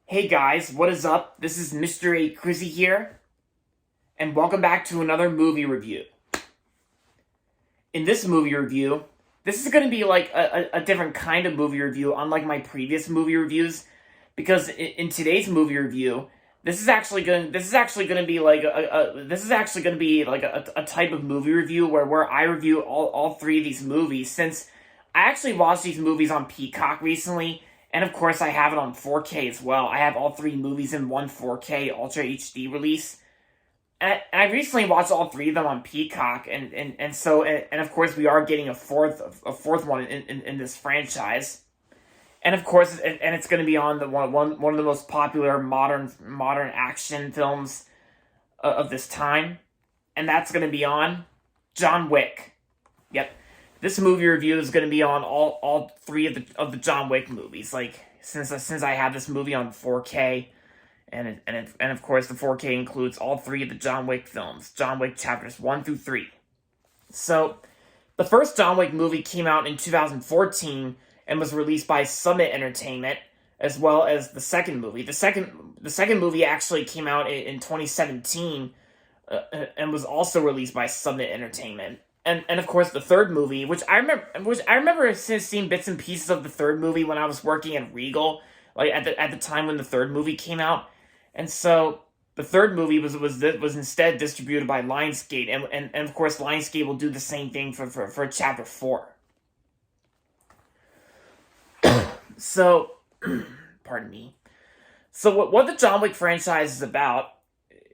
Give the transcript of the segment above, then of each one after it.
Hey guys, what is up? This is Mr. A. Crizzy here, and welcome back to another movie review. In this movie review, this is going to be like a different kind of movie review, unlike my previous movie reviews, because in today's movie review, this is actually going to be like a type of movie review where I review all three of these movies, since I actually watched these movies on Peacock recently. And of course, I have it on 4K as well. I have all three movies in one 4K Ultra HD release. And I recently watched all three of them on Peacock, and of course we are getting a fourth one in this franchise. And of course, it's going to be on the one of the most popular modern action films of this time, and that's going to be on John Wick. Yep. This movie review is going to be on all three of the John Wick movies. Like, since I have this movie on 4K, and of course the 4K includes all three of the John Wick films, John Wick chapters 1 through 3. So, the first John Wick movie came out in 2014 and was released by Summit Entertainment, as well as the second movie. The second movie actually came out in 2017 and was also released by Summit Entertainment. And of course the third movie, which I remember seeing bits and pieces of the third movie when I was working at Regal, like at the time when the third movie came out. And so the third movie was instead distributed by Lionsgate, and of course Lionsgate will do the same thing for chapter 4. So pardon me. So what the John Wick franchise is about,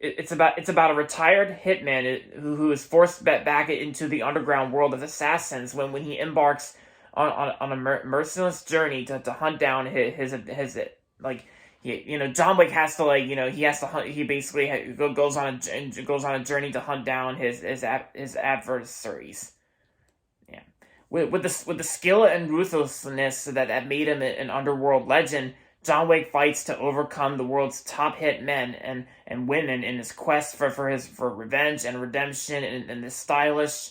it's about a retired hitman who is forced back into the underground world of assassins when he embarks on a merciless journey to hunt down his like, John Wick has to, like, he has to hunt. He basically goes on a journey to hunt down his adversaries. Yeah, with the skill and ruthlessness that made him an underworld legend, John Wick fights to overcome the world's top hit men and women in his quest for revenge and redemption in this stylish,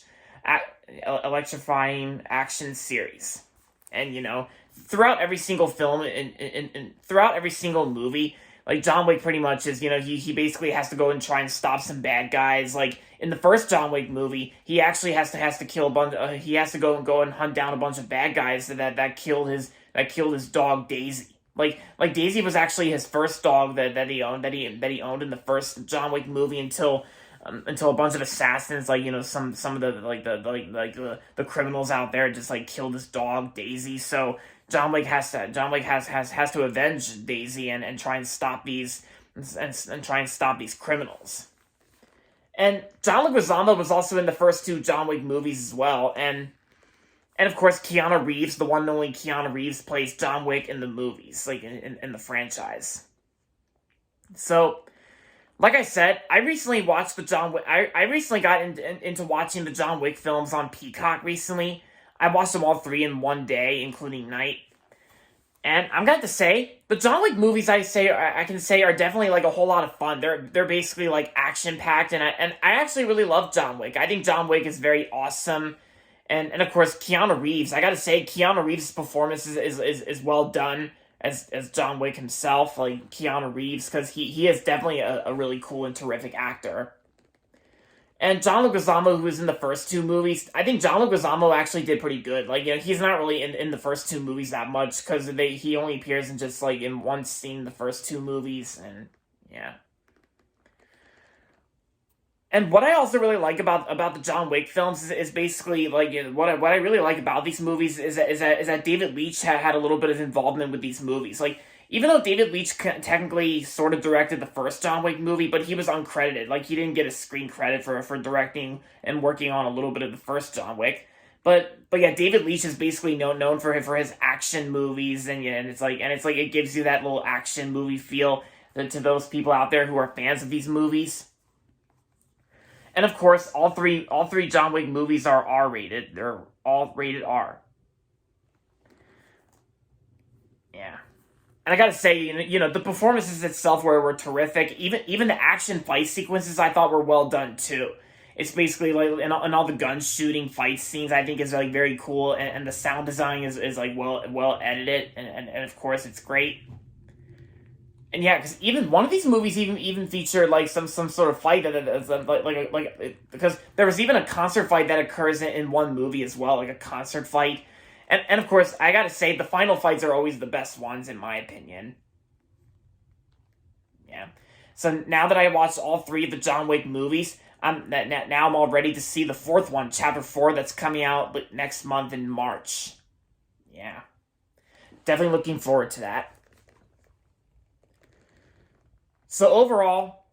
electrifying action series. And throughout every single film and throughout every single movie, like, John Wick pretty much is, he basically has to go and try and stop some bad guys. Like, in the first John Wick movie, he actually has to kill a bunch. He has to go and hunt down a bunch of bad guys that killed his dog Daisy. Like Daisy was actually his first dog that he owned in the first John Wick movie until a bunch of assassins, like, some of the criminals out there just, like, killed his dog Daisy. So John Wick has to avenge Daisy and try and stop these criminals. And John Leguizamo was also in the first two John Wick movies as well, and of course, Keanu Reeves, the one and only Keanu Reeves, plays John Wick in the movies, like in the franchise. So, like I said, I recently watched the John Wick. I recently got into watching the John Wick films on Peacock recently. I watched them all three in one day, including night. And I'm going to say, the John Wick movies I can say are definitely, like, a whole lot of fun. They're basically, like, action packed, and I actually really love John Wick. I think John Wick is very awesome. And of course, Keanu Reeves. I gotta say, Keanu Reeves' performance is well done as John Wick himself. Like, Keanu Reeves, because he is definitely a really cool and terrific actor. And John Leguizamo, who was in the first two movies, I think John Leguizamo actually did pretty good. Like, he's not really in the first two movies that much, because he only appears in just, like, in one scene in the first two movies, and yeah. And what I also really like about the John Wick films is basically, like, what I really like about these movies is that David Leitch had a little bit of involvement with these movies. Like, even though David Leitch technically sort of directed the first John Wick movie, but he was uncredited. Like, he didn't get a screen credit for directing and working on a little bit of the first John Wick. But yeah, David Leitch is basically known for his action movies, and it's like it gives you that little action movie feel to those people out there who are fans of these movies. And of course, all three John Wick movies are R-rated. They're all rated R. Yeah. And I gotta say, the performances itself were terrific. Even the action fight sequences I thought were well done too. It's basically like, and all the gun shooting fight scenes I think is, like, very cool, and the sound design is like well edited, and of course it's great. And yeah, because even one of these movies even featured like some sort of fight that is because there was even a concert fight that occurs in one movie as well, like a concert fight. And of course, I gotta say, the final fights are always the best ones, in my opinion. Yeah. So now that I watched all three of the John Wick movies, now I'm all ready to see the fourth one, Chapter 4, that's coming out next month in March. Yeah. Definitely looking forward to that. So overall,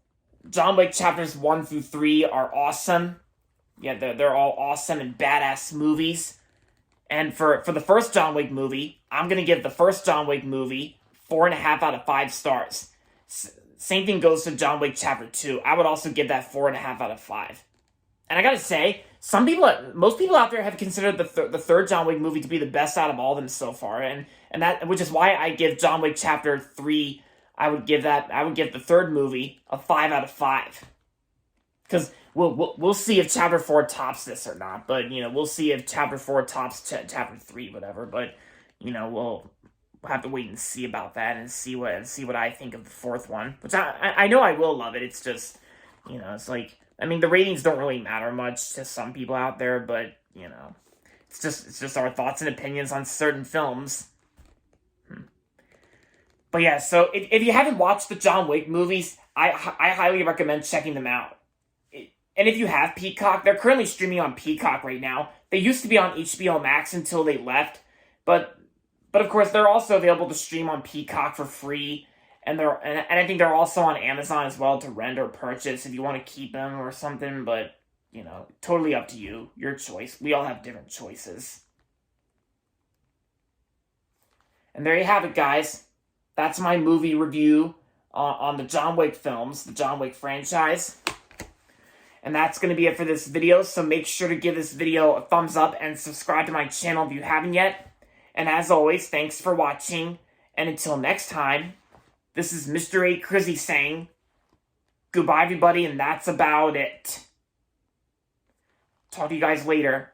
John Wick Chapters 1 through 3 are awesome. Yeah, they're all awesome and badass movies. And for the first John Wick movie, I'm going to give the first John Wick movie 4.5 out of 5 stars. Same thing goes to John Wick Chapter 2. I would also give that 4.5 out of 5. And I gotta say, most people out there have considered the third John Wick movie to be the best out of all of them so far. And that, which is why I give John Wick Chapter 3, I would give the third movie a 5 out of 5. Because we'll see if Chapter 4 tops this or not. But, we'll see if Chapter 4 tops Chapter 3, whatever. But, we'll have to wait and see about that and see what I think of the fourth one. Which I know I will love it. It's just, it's like, I mean, the ratings don't really matter much to some people out there. But, it's just our thoughts and opinions on certain films. But yeah, so if you haven't watched the John Wick movies, I highly recommend checking them out. And if you have Peacock, they're currently streaming on Peacock right now. They used to be on HBO Max until they left, but of course they're also available to stream on Peacock for free, and I think they're also on Amazon as well to rent or purchase if you want to keep them or something. But totally up to you, your choice. We all have different choices. And there you have it, guys. That's my movie review on the John Wick films, the John Wick franchise. And that's going to be it for this video, so make sure to give this video a thumbs up and subscribe to my channel if you haven't yet. And as always, thanks for watching, and until next time, this is Mr. A. Crizzy saying, goodbye everybody, and that's about it. Talk to you guys later.